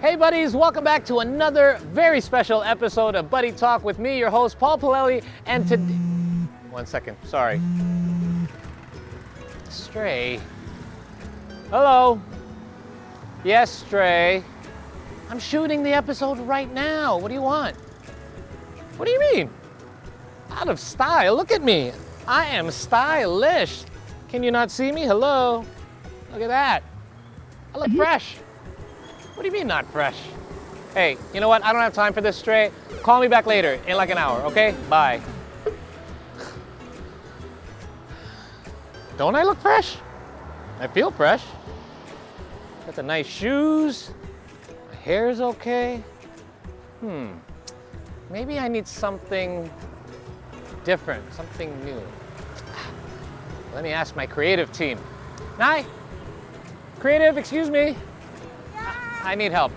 Hey buddies, welcome back to another very special episode of Buddy Talk with me, your host, Paul Pilelli, and today... One second, sorry. Stray. Hello. Yes, Stray. I'm shooting the episode right now. What do you want? What do you mean? Out of style, look at me. I am stylish. Can you not see me? Hello. Look at that. I look fresh. What do you mean not fresh? Hey, you know what? I don't have time for this, Stray. Call me back later in like an hour, okay? Bye. Don't I look fresh? I feel fresh. Got the nice shoes. My hair's okay. Maybe I need something different, something new. Let me ask my creative team. Nai? Creative, excuse me. I need help.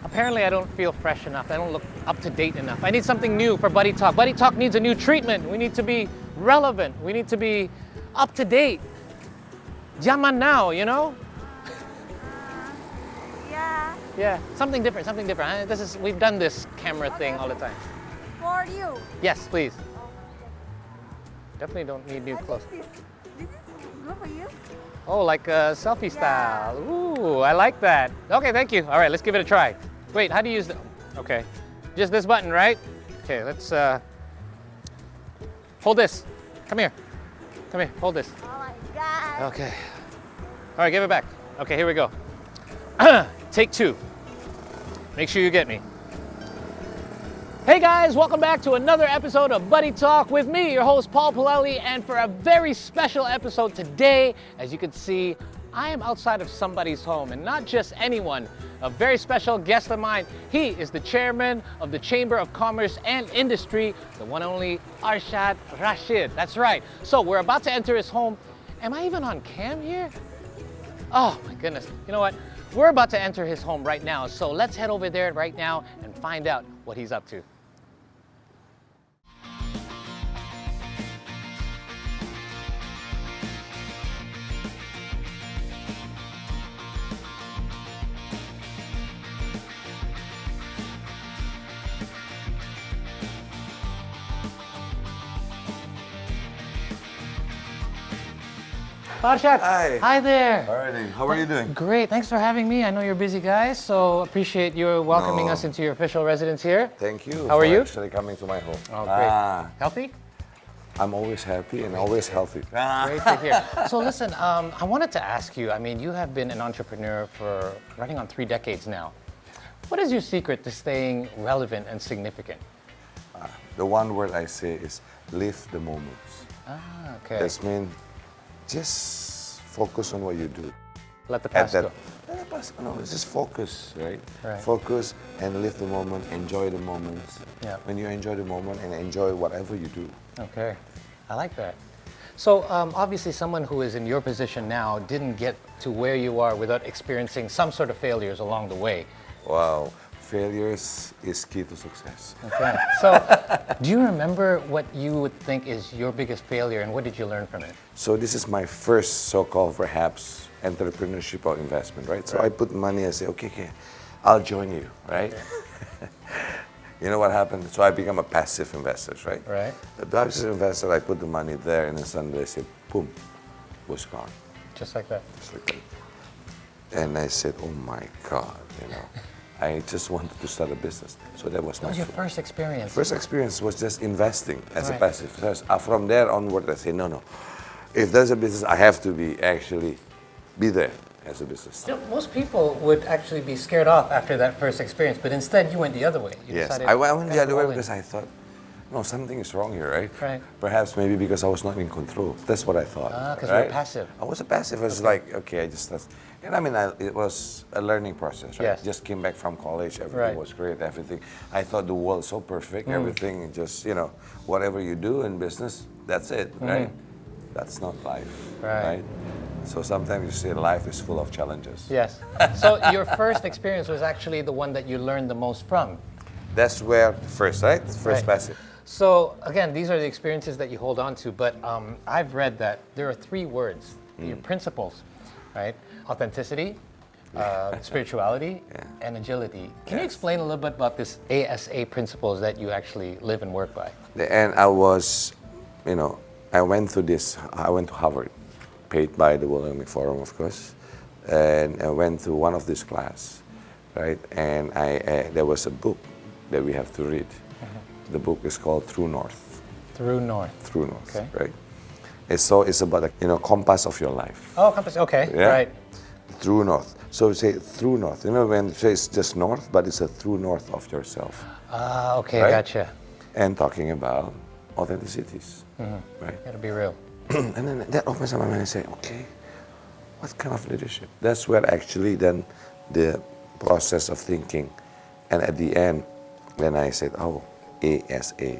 Apparently I don't feel fresh enough. I don't look up to date enough. I need something new for Buddy Talk. Buddy Talk needs a new treatment. We need to be relevant. We need to be up to date. Zaman now, you know? Yeah. Yeah, something different, something different. We've done this camera thing all the time. For you. Yes, please. Definitely don't need new clothes. This is good for you. Oh, like selfie style. Ooh, I like that. Okay, thank you. All right, let's give it a try. Wait, how do you use the... Okay, just this button, right? Okay, let's hold this. Come here. Come here, hold this. Oh my God. Okay. All right, give it back. Okay, here we go. Take two. Make sure you get me. Hey guys, welcome back to another episode of Buddy Talk with me, your host Paul Pilelli, and for a very special episode today, as you can see, I am outside of somebody's home, and not just anyone, a very special guest of mine. He is the chairman of the Chamber of Commerce and Industry, the one and only Arsjad Rasjid. That's right. So we're about to enter his home. Am I even on cam here? Oh my goodness. You know what? We're about to enter his home right now, so let's head over there right now and find out what he's up to. Arsjad. Hi. Hi there. Alrighty, how are you doing? Great, thanks for having me. I know you're a busy guy, so appreciate you welcoming us into your official residence here. Thank you How are for you? actually coming to my home. Oh, great. Healthy? I'm always happy and always healthy. Great to hear. So listen, I wanted to ask you, I mean, you have been an entrepreneur for running on 3 decades now. What is your secret to staying relevant and significant? The one word I say is live the moments. Okay. That means just focus on what you do. Let the past go. Let the past go. No, it's just focus, right? Right. Focus and live the moment, enjoy the moments. Yeah. When you enjoy the moment and enjoy whatever you do. Okay, I like that. So obviously someone who is in your position now didn't get to where you are without experiencing some sort of failures along the way. Wow. Failures is key to success. Okay. So do you remember what you would think is your biggest failure and what did you learn from it? So this is my first so-called perhaps entrepreneurship or investment, right? So I put money, I say, okay, I'll join you, right? Okay. You know what happened? So I become a passive investor, right? Right. The passive investor, I put the money there and then suddenly I say, boom, was gone. Just like that. Just like that. And I said, oh my God, you know. I just wanted to start a business. So that was What was your first experience? First experience was just investing as Right. a passive. So from there onward, I say, no. If there's a business, I have to be there as a business. You know, most people would actually be scared off after that first experience, but instead you went the other way. You Yes, decided I went the other way all in. because I thought, no, something is wrong here, right? Right. Perhaps maybe because I was not in control. That's what I thought. Because right? you were passive. I was a passive. I was like, okay, and I mean, it was a learning process, right? Yes. Just came back from college, everything Right. was great, everything. I thought the world so perfect, everything just, whatever you do in business, that's it, right? That's not life, Right. So sometimes you say life is full of challenges. Yes. So your first experience was actually the one that you learned the most from. That's where first, right? First Right. passive. So again, these are the experiences that you hold on to, but I've read that there are 3 words, your principles, right? Authenticity, spirituality and agility. Can you explain a little bit about this ASA principles that you actually live and work by? And I was, I went to Harvard, paid by the World Economic Forum, of course, and I went to one of this class, right? And there was a book that we have to read. The book is called True North. True North. True North, Okay. right? It's about a compass of your life. Oh, compass. Okay, Yeah. right. True North. So we say true North. When you say it's just North, but it's a true North of yourself. Ah, okay, Right? gotcha. And talking about authenticities, right? Gotta be real. And then that opens up my mind and say, okay, what kind of leadership? That's where actually then the process of thinking. And at the end, then I said, ASA,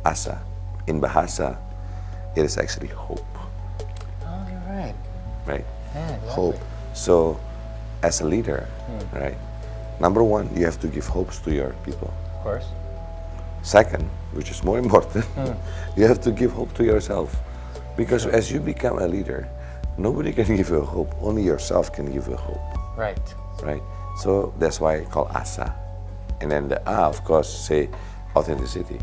asa. In Bahasa, it is actually hope, Oh, you're right. right? Yeah, exactly. Hope. So as a leader, right, number one, you have to give hopes to your people. Of course. Second, which is more important, you have to give hope to yourself. Because as you become a leader, nobody can give you hope. Only yourself can give you hope, Right. right? So that's why I call asa. And then the A, of course, say authenticity,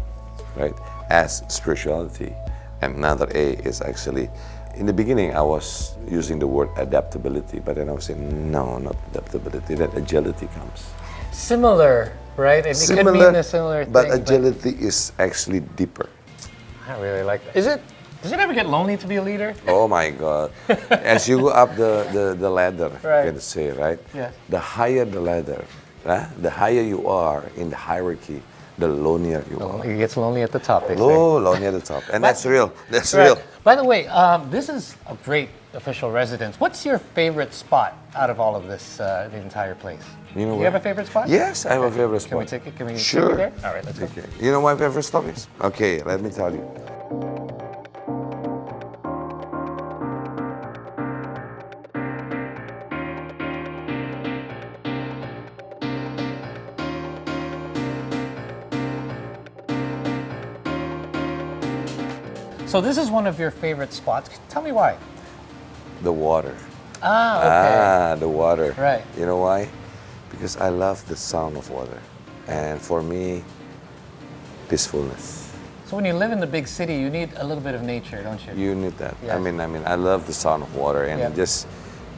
right? As spirituality. And another A is actually, in the beginning I was using the word adaptability, but then I was saying, no, not adaptability, that agility comes. Similar, right? It could mean a similar thing. But agility is actually deeper. I really like that. Does it ever get lonely to be a leader? Oh my God. As you go up the ladder, Right. you can say, right? Yes. The higher the ladder, the higher you are in the hierarchy, the lonelier you are. It gets lonely at the top, they say. Oh, lonely at the top. And that's real. That's Right. real. By the way, this is a great official residence. What's your favorite spot out of all of this, the entire place? You know Do you where? have a favorite spot? Yes, I have a favorite spot. Can we take it? Can we Sure. take it there? All right, let's go. Okay. You know my favorite stop is? Okay, let me tell you. So this is one of your favorite spots. Tell me why. The water. Ah, okay. The water. Right. You know why? Because I love the sound of water. And for me, peacefulness. So when you live in the big city, you need a little bit of nature, don't you? You need that. Yeah. I mean, I love the sound of water, and Yeah. it just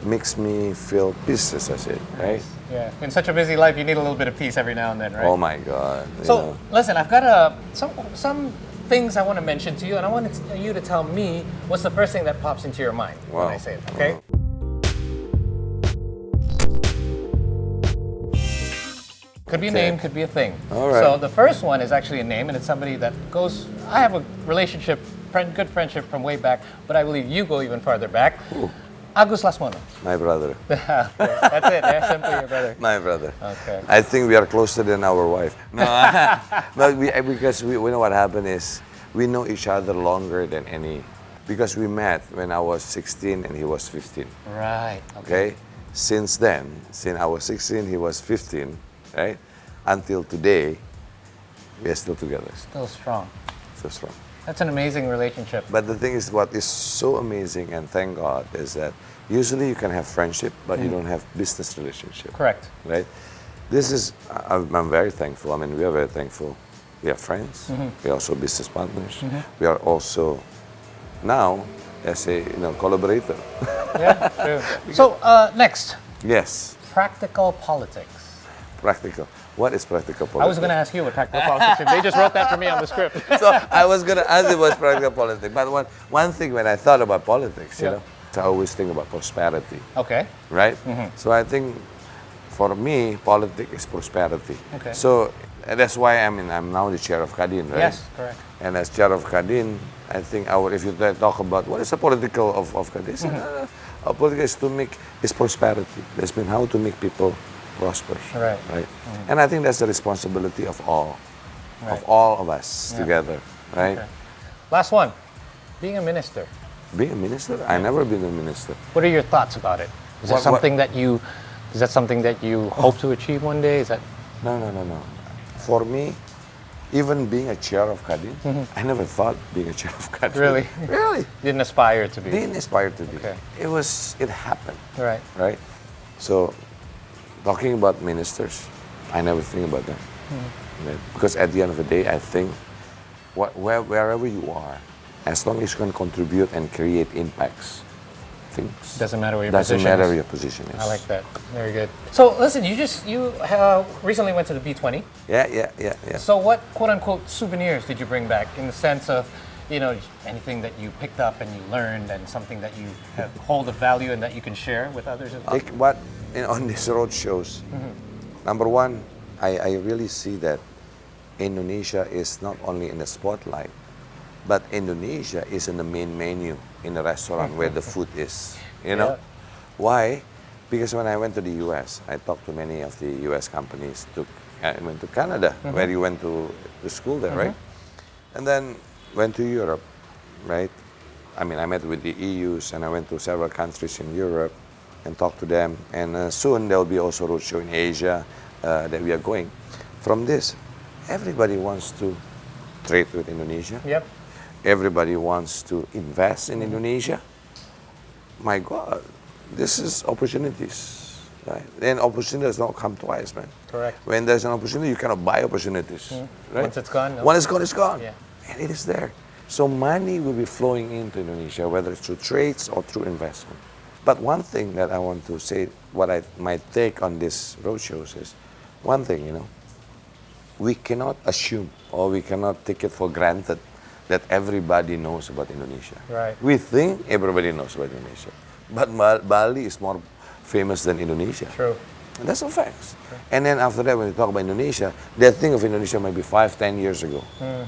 makes me feel peace, as I said, right? Yeah. In such a busy life, you need a little bit of peace every now and then, right? Oh my God. you So know. listen, I've got some things I want to mention to you, and I want you to tell me what's the first thing that pops into your mind when Wow. I say it. Okay. Wow. Could be a Okay. name, could be a thing. All right. So the first one is actually a name, and it's somebody that goes. I have a relationship, good friendship from way back, but I believe you go even farther back. Ooh. Agus Lasmono. My brother. That's it. That's simply your brother. My brother. Okay. I think we are closer than our wife. No, no, because we know what happened is we know each other longer than any. Because we met when I was 16 and he was 15. Right. Okay? Since then, since I was 16, he was 15, right? Until today, we are still together. Still strong. So strong. That's an amazing relationship. But the thing is, what is so amazing, and thank God, is that usually you can have friendship, but you don't have business relationship. Correct. Right? This is, I'm very thankful. I mean, we are very thankful. We are friends. We are also business partners. We are also now, as a collaborator. Yeah, true. So next, Yes, practical politics. practical. What is practical politics? I was going to ask you what practical politics is. They just wrote that for me on the script. So I was going to ask you what's practical politics. But one thing when I thought about politics, Yeah. I always think about prosperity, Okay. right? So I think for me, politics is prosperity. Okay. So that's why I'm now the chair of Kadin, right? Yes, correct. And as chair of Kadin, I think if you talk about what is the political of Kadin, our politics is prosperity. That's been how to make people prosper. Right. Right. And I think that's the responsibility of all of us together, right? Okay. Last one, being a minister. Being a minister, I never been a minister. What are your thoughts about it? Is that What- something that you hope to achieve one day? Is that No. For me, even being a chair of Kadin, I never thought being a chair of Kadin. Really? Really? didn't aspire to be? Didn't aspire to be. Okay. It happened, Right. right? So talking about ministers, I never think about that. Right? Because at the end of the day, I think wherever you are, as long as you can contribute and create impacts, things Doesn't matter where your doesn't position matter is. where your position is. I like that. Very good. So listen, you recently went to the B20. Yeah. So what quote unquote souvenirs did you bring back in the sense of, anything that you picked up and you learned and something that you have hold of value and that you can share with others as well? Like what on these road shows, number one, I really see that Indonesia is not only in the spotlight, but Indonesia is in the main menu in the restaurant where the food is. Yeah. Why? Because when I went to the US, I talked to many of the US companies. I went to Canada, where you went to the school there, right? And then went to Europe, right? I mean, I met with the EUs and I went to several countries in Europe and talked to them. And soon there will be also a roadshow in Asia that we are going. From this, everybody wants to trade with Indonesia. Yep. Everybody wants to invest in Indonesia. My God, this is opportunities, right? And opportunities don't come twice, man. Correct. When there's an opportunity, you cannot buy opportunities, right? Once it's gone. No. When it's gone, it's gone. Yeah. And it is there. So money will be flowing into Indonesia, whether it's through trades or through investment. But one thing that I want to say, my take on this roadshows is, one thing, we cannot assume or we cannot take it for granted that everybody knows about Indonesia. Right. We think everybody knows about Indonesia. But Bali is more famous than Indonesia. True. And that's a fact. And then after that, when you talk about Indonesia, they think of Indonesia maybe 5-10 years ago,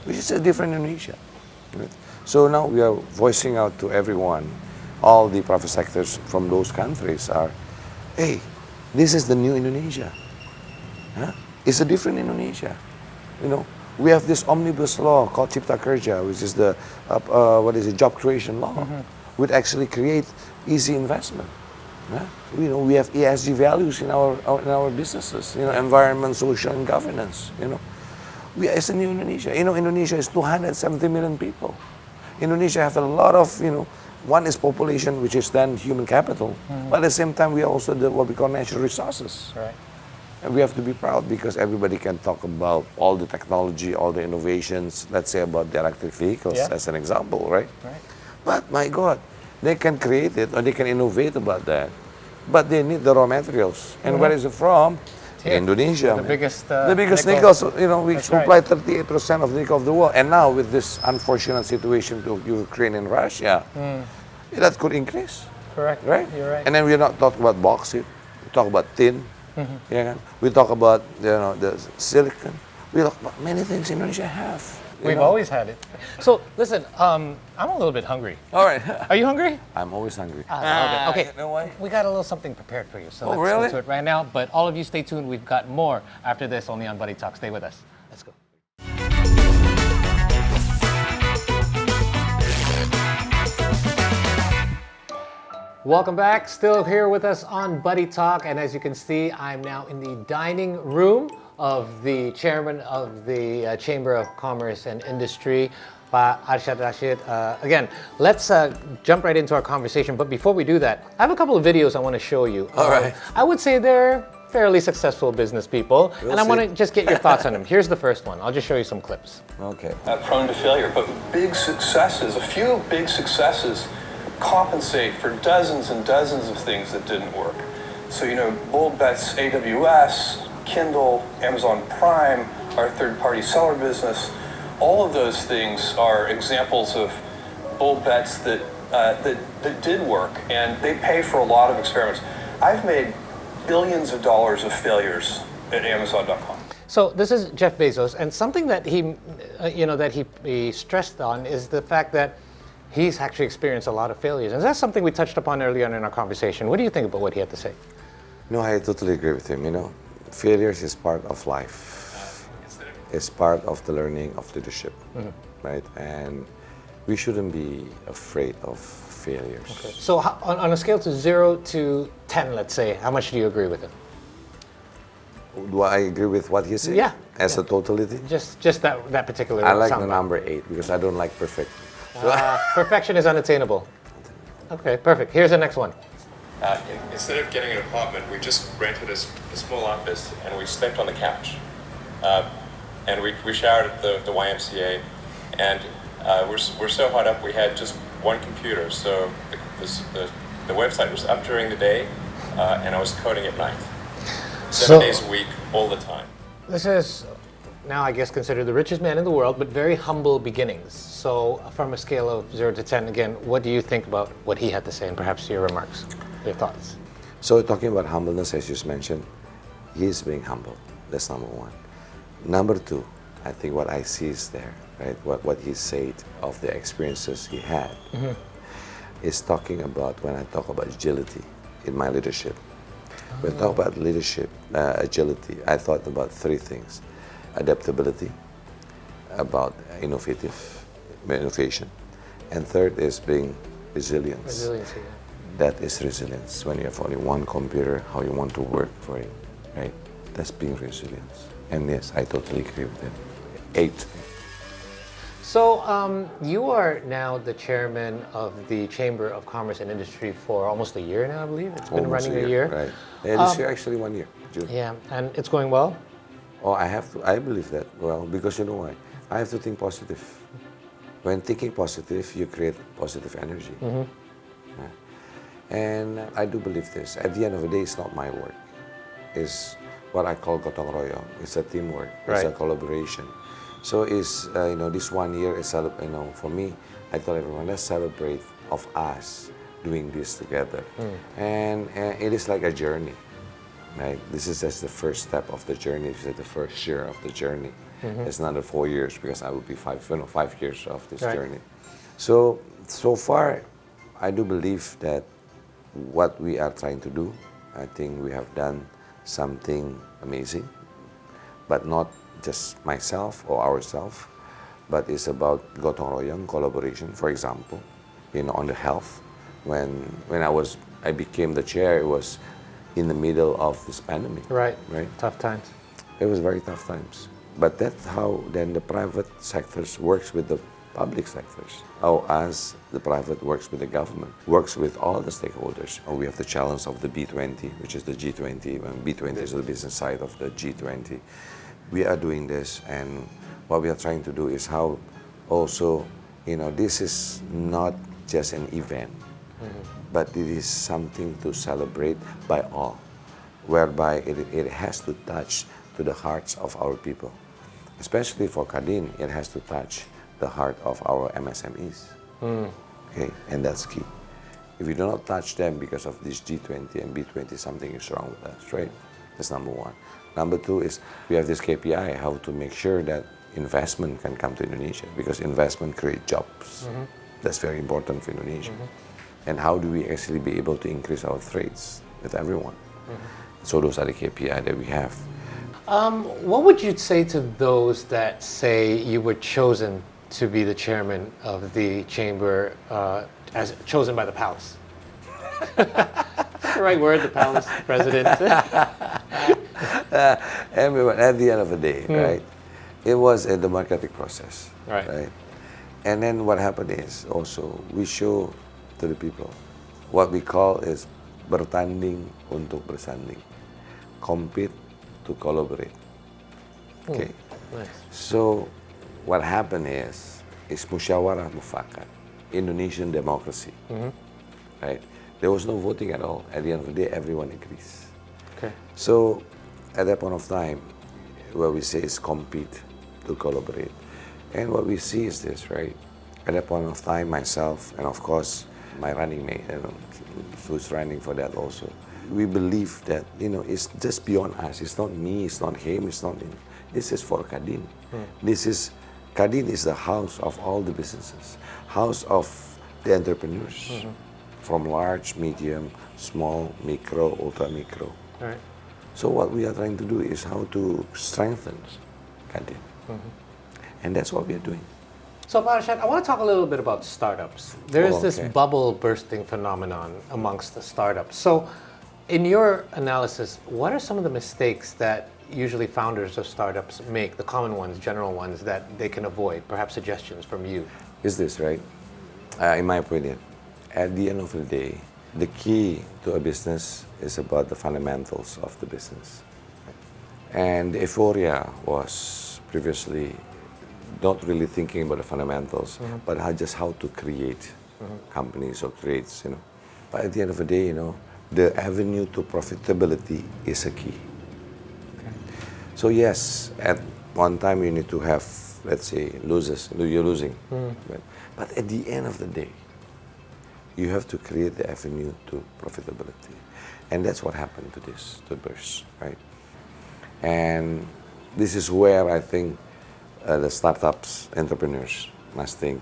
which is a different Indonesia. Right? So now we are voicing out to everyone, all the private sectors from those countries are, hey, this is the new Indonesia. Huh? It's a different Indonesia. We have this omnibus law called Cipta Kerja, which is the job creation law, which actually create easy investment. Yeah? We have ESG values in our businesses, environment, social, and governance. It's a new Indonesia. Indonesia is 270 million people. Indonesia has a lot of, one is population, which is then human capital, but at the same time we are also what we call natural resources. Right. And we have to be proud because everybody can talk about all the technology, all the innovations, let's say about the electric vehicles as an example, right? Right. But my God, they can create it or they can innovate about that. But they need the raw materials. And where is it from? Indonesia. The man. biggest nickel. We That's supply right. 38% of the nickel of the world. And now with this unfortunate situation of Ukraine and Russia, that could increase. Correct. Right? You're right. And then we're not talking about bauxite. We talk about tin. We talk about the silicon. We talk about many things Indonesia have. We've always had it. So listen, I'm a little bit hungry. All right. Are you hungry? I'm always hungry. Okay. You know why? We got a little something prepared for you. So let's really? go to it right now. But all of you stay tuned. We've got more after this only on Buddy Talk. Stay with us. Let's go. Welcome back. Still here with us on Buddy Talk. And as you can see, I'm now in the dining room of the chairman of the Chamber of Commerce and Industry, Arsjad Rasjid. Again, let's jump right into our conversation. But before we do that, I have a couple of videos I want to show you. All right. I would say they're fairly successful business people. And I want to just get your thoughts on them. Here's the first one. I'll just show you some clips. Okay. Prone to failure, but big successes, a few big successes compensate for dozens and dozens of things that didn't work. So, bold bets, AWS, Kindle, Amazon Prime, our third-party seller business, all of those things are examples of bold bets that did work, and they pay for a lot of experiments. I've made billions of dollars of failures at Amazon.com. So this is Jeff Bezos, and something that he stressed on is the fact that he's actually experienced a lot of failures. And that's something we touched upon earlier on in our conversation. What do you think about what he had to say? No, I totally agree with him. Failures is part of life. It's part of the learning of leadership, right? And we shouldn't be afraid of failures. Okay. So on a scale to 0 to 10, let's say, how much do you agree with him? Do I agree with what he said? Yeah. As a totality? Just that particular I like the soundbite. number 8 because I don't like perfect. Perfection is unattainable. Okay, perfect. Here's the next one. Instead of getting an apartment, we just rented a small office and we slept on the couch. And we showered at the YMCA, and we're so hot up we had just one computer, so the website was up during the day, and I was coding at night. 7 days a week, all the time. This is now, I guess, considered the richest man in the world, but very humble beginnings. So from a scale of 0 to 10, again, what do you think about what he had to say, and perhaps your remarks, your thoughts? So talking about humbleness, as you just mentioned, he is being humble. That's number one. Number two, I think what I see is there, right? What he said of the experiences he had is talking about, when I talk about agility in my leadership. When I talk about leadership, agility, I thought about three things. Adaptability, about innovation, and third is being resilience. Resiliency. That is resilience. When you have only one computer, how you want to work for it, right? That's being resilience. And yes, I totally agree with him. 8. So you are now the chairman of the Chamber of Commerce and Industry for almost a year now, I believe. It's been Almost running a year. Right. Yeah, this year actually 1 year, June. Yeah, and it's going well? Oh, I believe that. Well, because you know why? I have to think positive. When thinking positive, you create positive energy. Yeah. And I do believe this. At the end of the day, it's not my work. It's what I call gotong royong. It's a teamwork. It's a collaboration. So it's, this 1 year is, for me, I tell everyone, let's celebrate of us doing this together. And it is like a journey. Right? This is just the first step of the journey. It's the first year of the journey. It's another 4 years because I will be 5 years of this journey. So far, I do believe that what we are trying to do, I think we have done something amazing, but not just myself or ourselves, but it's about gotong royong, collaboration. For example, on the health, when I became the chair, it was in the middle of this pandemic. Right. Tough times. It was very tough times. But that's how then the private sectors works with the public sectors. How us, the private, works with the government, works with all the stakeholders. And we have the challenge of the B20, which is the G20. When B20 is the business side of the G20. We are doing this, and what we are trying to do is how also, this is not just an event, but it is something to celebrate by all, whereby it has to touch to the hearts of our people. Especially for Kadin, it has to touch the heart of our MSMEs. Okay, and that's key. If we do not touch them because of this G20 and B20, something is wrong with us, right? That's number one. Number two is we have this KPI, how to make sure that investment can come to Indonesia, because investment creates jobs. That's very important for Indonesia. And how do we actually be able to increase our trades with everyone? So those are the KPI that we have. What would you say to those that say you were chosen to be the chairman of the chamber, as chosen by the palace? The right word, the palace president. Everyone, at the end of the day, right? It was a democratic process, right? And then what happened is also we show to the people what we call is bertanding untuk bersanding, compete to collaborate. Okay. Nice. So what happened is musyawarah mufakat, Indonesian democracy, right? There was no voting at all. At the end of the day, everyone agrees. Okay. So at that point of time, what we say is compete to collaborate. And what we see is this, right? At that point of time, myself, and of course, my running mate, who's running for that also, we believe that, it's just beyond us. It's not me, it's not him, it's not him. This is for Kadin. Kadin is the house of all the businesses, house of the entrepreneurs, from large, medium, small, micro, ultra micro. Right. So what we are trying to do is how to strengthen Kadin. And that's what we are doing. So, Arsjad, I want to talk a little bit about startups. There's this bubble bursting phenomenon amongst the startups. So, in your analysis, what are some of the mistakes that usually founders of startups make, the common ones, general ones, that they can avoid? Perhaps suggestions from you. Is this right? In my opinion, at the end of the day, the key to a business is about the fundamentals of the business. And the euphoria was previously not really thinking about the fundamentals, but just how to create companies or trades, But at the end of the day, the avenue to profitability is a key. Okay. So yes, at one time you need to have, let's say, losers, you're losing. But at the end of the day, you have to create the avenue to profitability. And that's what happened to the burst, right? And this is where I think the startups, entrepreneurs must think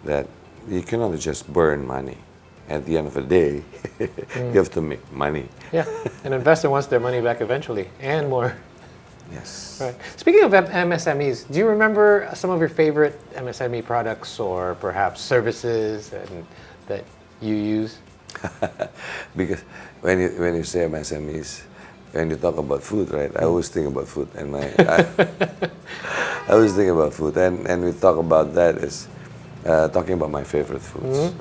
that you cannot just burn money. At the end of the day, you have to make money. Yeah, an investor wants their money back eventually, and more. Yes. Right. Speaking of MSMEs, do you remember some of your favorite MSME products or perhaps services that you use? Because when you say MSMEs, when you talk about food, right? I always think about food, and I always think about food, and we talk about that as talking about my favorite foods.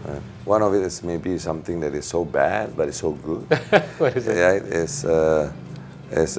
One of it is maybe something that is so bad, but it's so good. What is it? Right? It's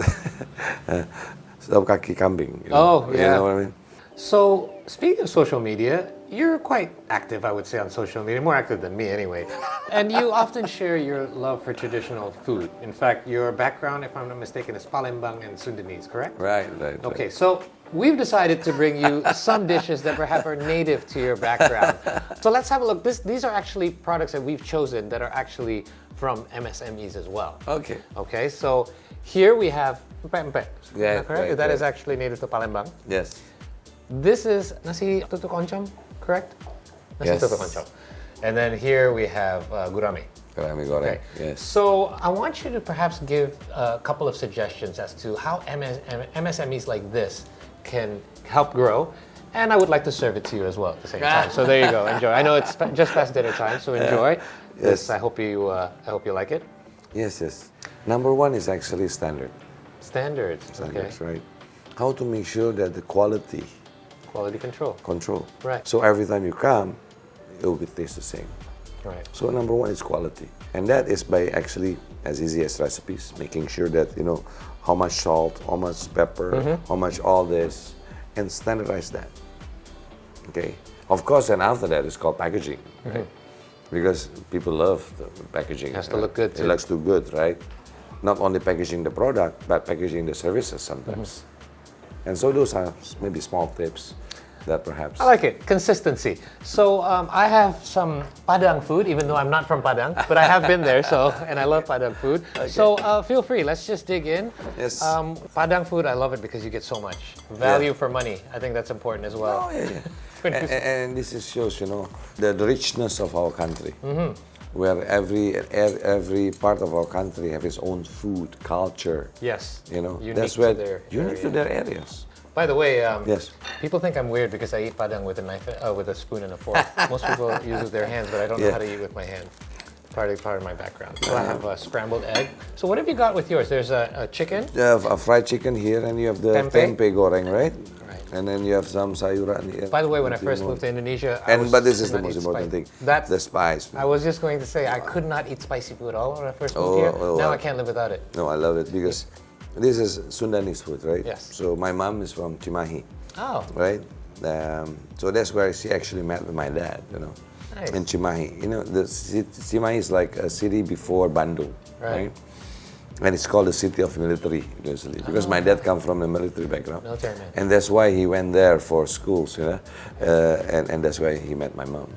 sop kaki kambing. Oh, yeah. You know what I mean? So, speaking of social media, you're quite active, I would say, on social media, more active than me anyway. And you often share your love for traditional food. In fact, your background, if I'm not mistaken, is Palembang and Sundanese, correct? Right. Okay, so we've decided to bring you some dishes that perhaps are native to your background. So let's have a look. These are actually products that we've chosen that are actually from MSMEs as well. Okay. Okay, so here we have pempek. Yeah, correct? right, That is right. actually native to Palembang. Yes. This is nasi tutuk oncom, correct? Nasi Yes. tutuk oncom. And then here we have gurame. Karami goreng. Yes. So I want you to perhaps give a couple of suggestions as to how MSMEs like this can help grow. And I would like to serve it to you as well at the same time. So there you go, enjoy. I know it's just past dinner time, so enjoy. Yes. I hope you like it. Yes. Number one is actually Standards, standards, okay. right? How to make sure that the quality Quality control. Right. So every time you come, it will taste the same. Right. So number one is quality, and that is by actually as easy as recipes, making sure that how much salt, how much pepper, how much all this, and standardize that. Okay. Of course, and after that, it's called packaging, right? Because people love the packaging. Has to look good, too. It looks too good, right? Not only packaging the product, but packaging the services sometimes. And so those are maybe small tips that perhaps. I like it. Consistency. So I have some Padang food, even though I'm not from Padang, but I have been there. And I love Padang food. Okay. So feel free. Let's just dig in. Yes. Padang food, I love it because you get so much value for money. I think that's important as well. Oh, yeah. and this shows, the richness of our country, where every part of our country have its own food culture. Yes. Unique That's to where their unique to area. their areas. By the way, Yes. people think I'm weird because I eat Padang with a knife, with a spoon and a fork. Most people use their hands, but I don't know Yeah. how to eat with my hand. Part of my background. So I have a scrambled egg. So what have you got with yours? There's a chicken. You have a fried chicken here, and you have the Tempe. tempe goreng, right? Right. And then you have some sayuran here. By the way, when I first moved to Indonesia, I but this is could the not most eat important thing. That's The spice. I was just going to say I could not eat spicy food at all when I first moved here. Now I can't live without it. No, I love it because this is Sundanese food, right? Yes. So my mom is from Cimahi, Oh, right? So that's where she actually met with my dad, Nice. in Cimahi. Cimahi is like a city before Bandung, Right. right? And it's called the city of military, usually, because my dad comes from a military background. Military man. And that's why he went there for schools, and that's why he met my mom.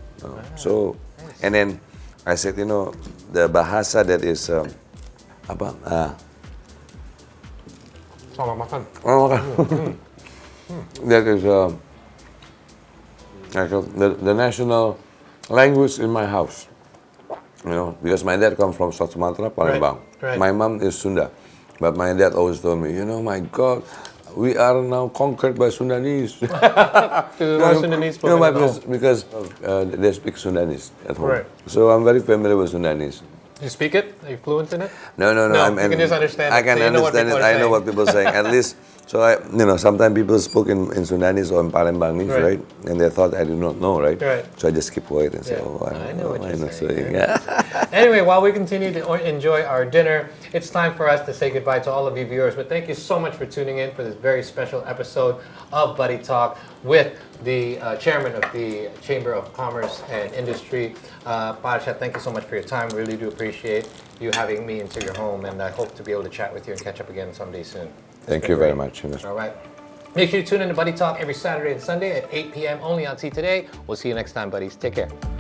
So, and then I said, the bahasa that is, Selamat makan. that is the national language in my house. Because my dad comes from South Sumatra, Palembang. Right. My mom is Sunda. But my dad always told me, my God, we are now conquered by Sundanese. Sundanese spoken at home. Because they speak Sundanese at home. Right. So I'm very familiar with Sundanese. You speak it? Are you fluent in it? No. You can just understand I it, can so you know what understand people it. are I know saying. what people are saying. At least, so sometimes people spoke in Sundanese or in Palembangese, Right. right? And they thought I do not know, right? Right. So I just keep quiet and say, Yeah. oh, I know what you're saying. saying. Yeah. Anyway, while we continue to enjoy our dinner, it's time for us to say goodbye to all of you viewers. But thank you so much for tuning in for this very special episode of Buddy Talk with the chairman of the Chamber of Commerce and Industry. Arsjad, thank you so much for your time. Really do appreciate you having me into your home, and I hope to be able to chat with you and catch up again someday soon. Thank you very much. All right. Make sure you tune in to Buddy Talk every Saturday and Sunday at 8 p.m. only on See Today. We'll see you next time, buddies. Take care.